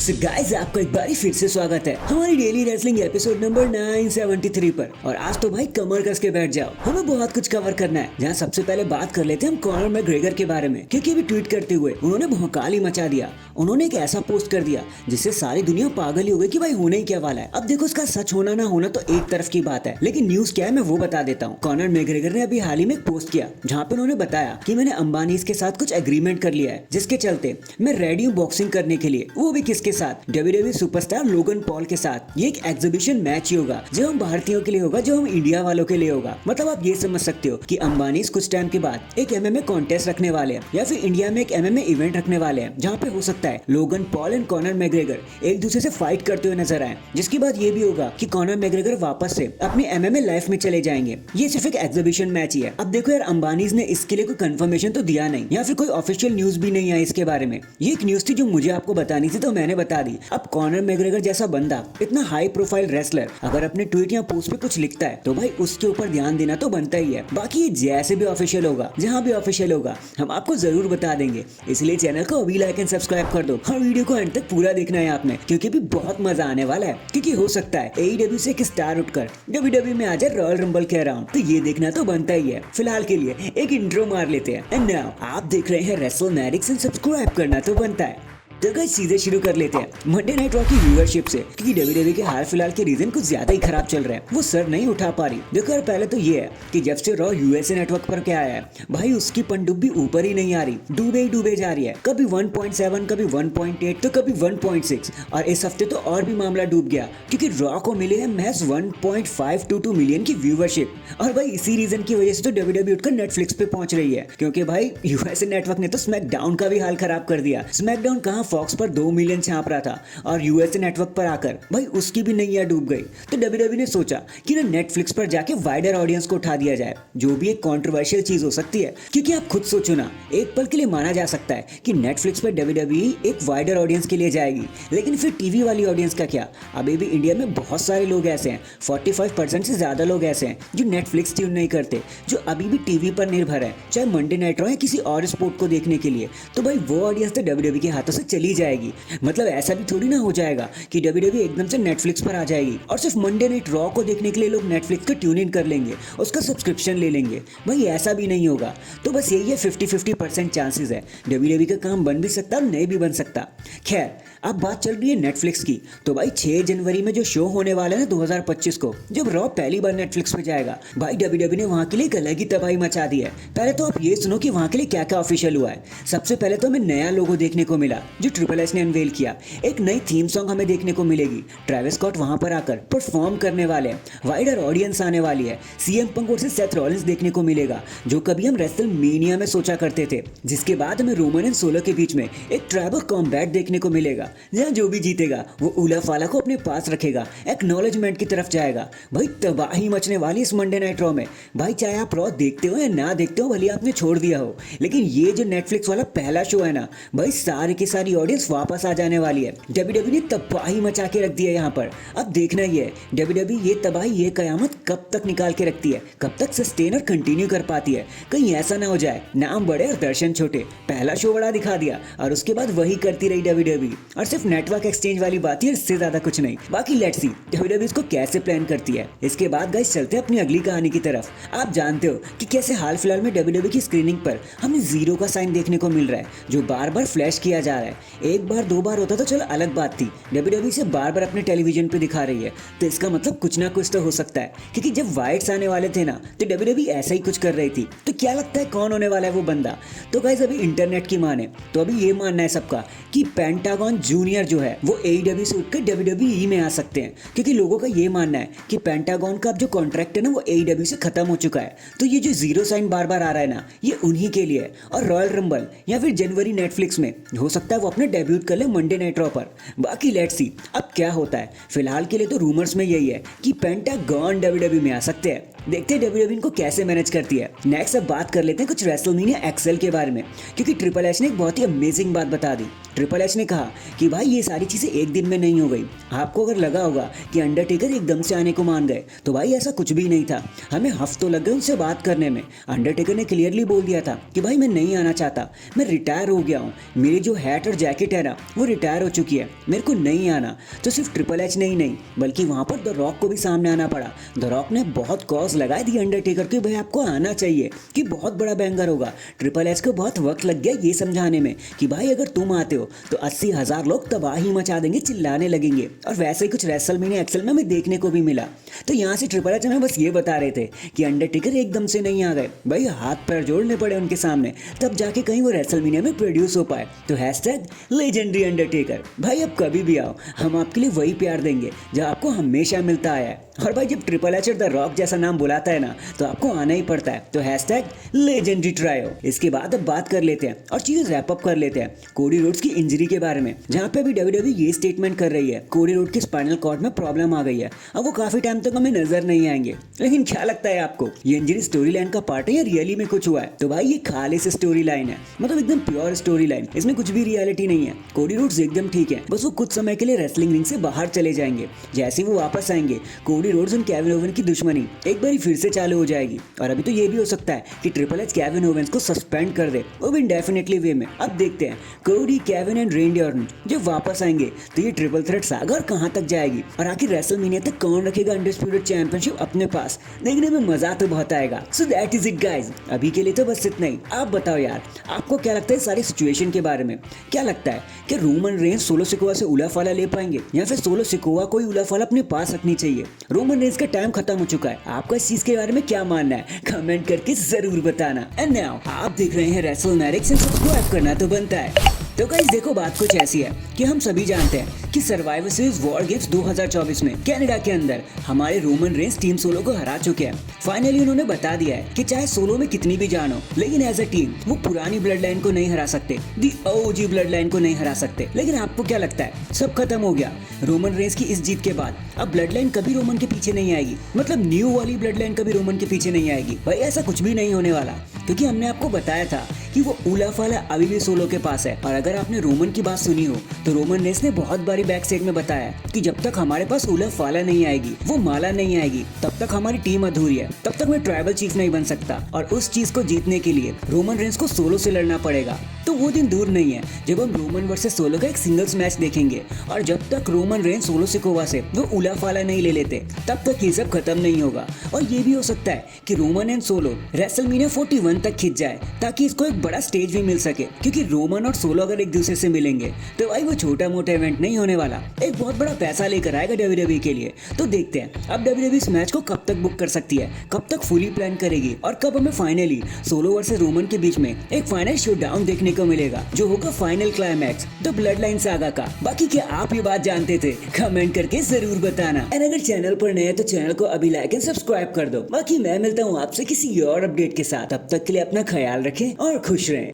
So guys आपका एक बार फिर से स्वागत है हमारी डेली रेसलिंग एपिसोड नंबर 973 पर। और आज तो भाई कमर कस के बैठ जाओ, हमें बहुत कुछ कवर करना है। जहाँ सबसे पहले बात कर लेते हैं हम कॉनर मैकग्रेगर के बारे में, क्योंकि अभी ट्वीट करते हुए उन्होंने भौकाल ही मचा दिया। उन्होंने एक ऐसा पोस्ट कर दिया जिससे सारी दुनिया पागल ही हो गई कि भाई होने ही क्या वाला है। अब देखो इसका सच होना ना होना तो एक तरफ की बात है, लेकिन न्यूज क्या है मैं वो बता देता हूँ। कॉनर मैकग्रेगर ने अभी हाल ही में एक पोस्ट किया जहाँ पे उन्होंने बताया कि मैंने अंबानीज के साथ कुछ एग्रीमेंट कर लिया है, जिसके चलते मैं रेडी हूँ बॉक्सिंग करने के लिए। वो भी किसके साथ? WWE सुपरस्टार लोगन पॉल के साथ। ये एक एग्जीबिशन मैच ही होगा जो हम भारतीयों के लिए होगा, जो हम इंडिया वालों के लिए होगा। मतलब आप ये समझ सकते हो कि अंबानीज कुछ टाइम के बाद एक MMA कॉन्टेस्ट रखने वाले हैं या फिर इंडिया में एक MMA इवेंट रखने वाले हैं, जहाँ पे हो सकता है Logan Paul and Conor McGregor एक दूसरे से फाइट करते हुए नजर आए। जिसके बाद ये भी होगा कि कॉनर मैकग्रेगर वापस से अपनी MMA लाइफ में चले जाएंगे। ये सिर्फ एक एग्जीबिशन मैच ही है। अब देखो यार, अंबानीज ने इसके लिए कोई कंफर्मेशन तो दिया नहीं या फिर कोई ऑफिशियल न्यूज भी नहीं आई इसके बारे में। ये एक न्यूज थी जो मुझे आपको बतानी थी तो मैंने बता दी। अब कॉनर मैकग्रेगर जैसा बंदा, इतना हाई प्रोफाइल रेसलर, अगर अपने ट्वीट या पोस्ट पे कुछ लिखता है तो भाई उसके ऊपर ध्यान देना तो बनता ही है। बाकी ये जैसे भी ऑफिशियल होगा, जहां भी ऑफिशियल होगा, हम आपको जरूर बता देंगे। इसलिए चैनल को अभी लाइक एंड सब्सक्राइब कर दो और वीडियो को एंड तक पूरा देखना है आपने, क्योंकि भी बहुत मजा आने वाला है। क्योंकि हो सकता है AEW से एक स्टार उठकर WWE में आ जाए रॉयल रंबल के अराउंड, तो ये देखना तो बनता ही है। फिलहाल के लिए एक इंट्रो मार लेते हैं। एंड नाउ आप देख रहे हैं रेसलमैनिक्स एंड सब्सक्राइब करना तो बनता है। तो गाइस सीधे शुरू कर लेते हैं मंडे नाइट रॉ की व्यूअरशिप से, क्योंकि WWE के हाल फिलहाल के रीजन कुछ ज्यादा ही खराब चल रहे हैं। वो सर नहीं उठा पा रही। देखो यार, पहले तो ये है कि जब से रॉ USA नेटवर्क पर क्या आया है भाई, उसकी पनडुब्बी ऊपर ही नहीं आ रही, डूबे ही डूबे जा रही है। कभी 1.7, कभी 1.8 तो कभी 1.6, और इस हफ्ते तो और भी मामला डूब गया क्योंकि रॉ को मिले हैं महज 1.522 मिलियन की व्यूअरशिप। और भाई इसी रीजन की वजह से तो WWE उठकर नेटफ्लिक्स पे पहुंच रही है, क्योंकि भाई USA नेटवर्क ने तो स्मैकडाउन का भी हाल खराब कर दिया। स्मैकडाउन कहां फॉक्स पर 2 मिलियन छाप रहा था और USA नेटवर्क पर आकर भाई उसकी भी नैया डूब गई। तो WWE ने सोचा कि ना नेटफ्लिक्स पर जाके वाइडर ऑडियंस को उठा दिया जाए, जो भी एक कंट्रोवर्शियल चीज हो सकती है। क्योंकि आप खुद सोचो ना, एक पल के लिए माना जा सकता है कि नेटफ्लिक्स पर WWE एक वाइडर ऑडियंस के लिए जाएगी, लेकिन फिर टीवी वाली ऑडियंस का क्या? अभी भी इंडिया में बहुत सारे लोग ऐसे हैं, 45% से ज्यादा लोग ऐसे हैं जो नेटफ्लिक्स ट्यून नहीं करते, जो अभी भी टीवी पर निर्भर है, चाहे मंडे नाइट रॉ या किसी और स्पोर्ट को देखने के लिए। तो भाई वो ऑडियंस तो WWE के हाथों से चली जाएगी। मतलब ऐसा भी थोड़ी ना हो जाएगा कि WWE एकदम से नेटफ्लिक्स पर आ जाएगी और सिर्फ मंडे नाइट रॉ को देखने के लिए लोग नेटफ्लिक्स का ट्यून इन कर लेंगे, उसका सब्सक्रिप्शन ले लेंगे। भाई ऐसा भी नहीं होगा। तो बस यही है, 50-50% चांसेस है। WWE का काम बन भी सकता और नहीं भी बन सकता। खैर, अब बात चल रही है नेटफ्लिक्स की। तो भाई 6 जनवरी में जो शो होने वाला है ना 2025 को, जब रॉ पहली बार नेटफ्लिक्स पे जाएगा, भाई WWE ने वहां के लिए एक अलग ही तबाही मचा दी है। पहले तो आप ये सुनो कि वहां के लिए क्या क्या ऑफिशियल हुआ है। सबसे पहले तो हमें नया लोगो देखने को मिला जो ट्रिपल एच ने अनवेल किया। एक नई थीम सॉन्ग हमें देखने को मिलेगी। ट्रेविस स्कॉट वहां पर आकर परफॉर्म करने वाले हैं। वाइडर ऑडियंस आने वाली है। CM पंक वर्सेस सेथ रॉलिंस देखने को मिलेगा, जो कभी हम रेसलमेनिया में सोचा करते थे। जिसके बाद हमें रोमन एंड सोलो के बीच में एक ट्राइबल कॉम्बैट देखने को मिलेगा, जहां जो भी जीतेगा वो उला फाला को अपने पास रखेगा, एक्नॉलेजमेंट की तरफ जाएगा। भाई तबाही मचने वाली इस मंडे नाइट रॉ में। भाई चाहे आप रॉ देखते हो या ना देखते हो, भले आपने छोड़ दिया हो, लेकिन ये जो नेटफ्लिक्स वाला पहला शो है ना भाई, सारी की सारी ऑडियंस वापस आ जाने वाली है। WWE ने तबाही मचा के रख दी है यहाँ पर। अब देखना ही है WWE ये तबाही, ये कयामत कब तक निकाल के रखती है, कब तक सस्टेन और कंटिन्यू कर पाती है। कहीं ऐसा ना हो जाए नाम बड़े और दर्शन छोटे, पहला शो बड़ा दिखा दिया और उसके बाद वही करती रही WWE, और सिर्फ नेटवर्क एक्सचेंज वाली बात है, इससे ज्यादा कुछ नहीं। बाकी लेट्स सी WWE इसको कैसे प्लान करती है। इसके बाद गाइस चलते हैं अपनी अगली कहानी की तरफ। आप जानते हो कि कैसे हाल फिलहाल में WWE की स्क्रीनिंग पर हमें जीरो का साइन देखने को मिल रहा है, जो बार बार फ्लैश किया जा रहा है। एक बार 2 बार होता तो चलो अलग बात थी, WWE से बार बार अपने टेलीविजन पे दिखा रही है, तो इसका मतलब कुछ ना कुछ तो हो सकता है। क्योंकि जब वाइट्स आने वाले थे ना, तो WWE ऐसा ही कुछ कर रही थी। तो क्या लगता है कौन होने वाला है वो बंदा? तो गाइस अभी इंटरनेट की माने तो अभी ये मानना है सबका कि पेंटागन जूनियर जो है वो AEW से उठकर WWE में आ सकते हैं, क्योंकि लोगों का ये मानना है कि पेंटागन का अब जो कॉन्ट्रैक्ट है ना वो AEW से खत्म हो चुका है। तो ये जो जीरो साइन बार बार आ रहा है ना, ये उन्हीं के लिए है। और रॉयल रंबल या फिर जनवरी नेटफ्लिक्स में हो सकता है वो अपने डेब्यूट कर ले मंडे नाइट रॉ पर। बाकी लेट्स सी अब क्या होता है। फिलहाल के लिए तो रूमर्स में यही है कि पेंटागन WWE में आ सकते हैं। देखते हैं WWE इनको कैसे मैनेज करती है। नेक्स्ट अब बात कर लेते हैं कुछ रेसलमेनिया XL के बारे में, क्योंकि ट्रिपल एच ने एक बहुत ही अमेजिंग बात बता दी। ट्रिपल एच ने कहा कि भाई ये सारी चीजें एक दिन में नहीं हो गई। आपको अगर लगा होगा कि अंडरटेकर एकदम से आने को मान गए, तो भाई ऐसा कुछ भी नहीं था। हमें हफ्तों लग गए उनसे बात करने में। अंडरटेकर ने क्लियरली बोल दिया था कि भाई मैं नहीं आना चाहता, मैं रिटायर हो गया हूँ, मेरी जो हैट और जैकेट है ना वो रिटायर हो चुकी है, मेरे को नहीं आना। तो सिर्फ ट्रिपल एच नहीं बल्कि वहाँ पर द रॉक को भी सामने आना पड़ा। द रॉक ने बहुत कॉज लगाई दी अंडरटेकर के, भाई आपको आना चाहिए कि बहुत बड़ा बैंगर होगा। ट्रिपल एच को बहुत वक्त लग गया ये समझाने में कि भाई अगर तुम आते हो तो 80,000 लोग तबाही मचा देंगे, चिल्लाने लगेंगे। और वैसे ही कुछ रेसलमेनिया एक्सेल में हमें देखने को भी मिला। तो यहाँ से ट्रिपल एच हमें बस ये बता रहे थे कि अंडरटेकर एकदम से नहीं आ गए, भाई हाथ पैर जोड़ने पड़े उनके सामने, तब जाके कहीं वो रेसलमेनिया में प्रोड्यूस हो पाए। तो हैशटैग लेजेंडरी अंडरटेकर। भाई अब कभी भी आओ, हम आपके लिए वही प्यार देंगे जो आपको हमेशा मिलता आया है। और भाई जब ट्रिपल एच और द रॉक जैसा नाम बुलाता है ना, तो आपको आना ही पड़ता है। तो हैशटैग लेजेंडरी ट्रायो। इसके बाद अब बात कर लेते हैं और चीजें रैप अप कर लेते हैं कोडी रोड्स की इंजरी के बारे में, जहाँ पे अभी डब्ल्यूडब्ल्यूई ये स्टेटमेंट कर रही है कोडी रोड की स्पाइनल कॉर्ड में प्रॉब्लम आ गई है। अब वो काफी टाइम तक हमें नजर नहीं आएंगे। लेकिन क्या लगता है आपको, ये इंजरी स्टोरी लाइन का पार्ट है या रियली में कुछ हुआ है? तो भाई ये खाली से स्टोरी लाइन है, मतलब एकदम प्योर स्टोरी लाइन, इसमें कुछ भी रियलिटी नहीं है। कोडी रोड्स एकदम ठीक है, बस वो कुछ समय के लिए रेसलिंग रिंग से बाहर चले जाएंगे। जैसे वो वापस आएंगे, कोडी रोड्स और केविन ओवेन की दुश्मनी एक बार फिर से चालू हो जाएगी। और अभी तो ये भी हो सकता है कि ट्रिपल एच केविन ओवेंस को सस्पेंड कर दे, वो भी इंडेफिनेटली वे में। अब देखते हैं कोडी, केविन एंड रेंडी ऑर्टन जब वापस आएंगे तो ये ट्रिपल थ्रेट सागा कहां तक जाएगी, और आखिर रेसलमेनिया तक कौन रखेगा अनडिस्प्यूटेड चैंपियनशिप अपने पास। देखने में मजा तो बहुत आएगा। So that is it guys, अभी के लिए तो बस इतना ही। आप बताओ यार, आपको क्या लगता है सारी सिचुएशन के बारे में? क्या लगता है कि रोमन रेंज सोलो सिकोवा से उलाफाला ले पाएंगे, या फिर सोलो सिकोवा को ही उलाफाला अपने पास रखनी चाहिए? रोमन रेंज का टाइम खत्म हो चुका है। आपका इस चीज के बारे में क्या मानना है, कमेंट करके जरूर बताना। एंड नाउ आप देख रहे हैं रेसलमैनिक्स, सब्सक्राइब करना तो बनता है। तो गाइस देखो, बात कुछ ऐसी है कि हम सभी जानते हैं कि सर्वाइवर सीरीज वॉर गेम्स 2024 में कनाडा के अंदर हमारे रोमन रेंज टीम सोलो को हरा चुके हैं। फाइनली उन्होंने बता दिया है कि चाहे सोलो में कितनी भी जान हो, लेकिन एज अ टीम वो पुरानी ब्लड लाइन को नहीं हरा सकते, दी ओजी ब्लड लाइन को नहीं हरा सकते। लेकिन आपको क्या लगता है, सब खत्म हो गया रोमन रेंज की इस जीत के बाद? अब ब्लड लाइन कभी रोमन के पीछे नहीं आएगी, मतलब न्यू वाली ब्लड लाइन कभी रोमन के पीछे नहीं आएगी? भाई ऐसा कुछ भी नहीं होने वाला, क्योंकि हमने आपको बताया था कि वो उलाफाला अभी भी सोलो के पास है। और अगर आपने रोमन की बात सुनी हो तो रोमन रेंज ने बहुत बारी बैक साइड में बताया कि जब तक हमारे पास उलाफाला नहीं आएगी, वो माला नहीं आएगी, तब तक हमारी टीम अधूरी है, तब तक मैं ट्राइबल चीफ नहीं बन सकता। और उस चीज को जीतने के लिए रोमन रेंज को सोलो से लड़ना पड़ेगा। तो वो दिन दूर नहीं है जब हम रोमन वर्सेस सोलो का एक सिंगल्स मैच देखेंगे। और जब तक रोमन रेंज सोलो सिकोवा से वो उलाफाला नहीं ले लेते, तब तक ये सब खत्म नहीं होगा। और ये भी हो सकता है कि रोमन एंड सोलो रेसलमेनिया 41 तक खिंच जाए, ताकि इसको एक बड़ा स्टेज भी मिल सके। क्योंकि रोमन और सोलो अगर एक दूसरे से मिलेंगे तो भाई वो छोटा मोटा इवेंट नहीं होने वाला, एक बहुत बड़ा पैसा लेकर आएगा डब्ल्यूडब्ल्यूई के लिए। तो देखते हैं अब डब्ल्यूडब्ल्यूई इस मैच को कब तक बुक कर सकती है, कब तक फुली प्लान करेगी, और कब हमें फाइनली सोलो वर्सेस रोमन के बीच में एक फाइनल शोडाउन देखने को मिलेगा, जो होगा final climax the blood line saga का। बाकी क्या आप ये बात जानते थे? कमेंट करके जरूर बताना। और अगर चैनल पर नए हैं तो चैनल को अभी लाइक एंड सब्सक्राइब कर दो। बाकी मैं मिलता हूँ आपसे किसी और अपडेट के साथ। अब तक के लिए अपना ख्याल रखें और खुश रहें।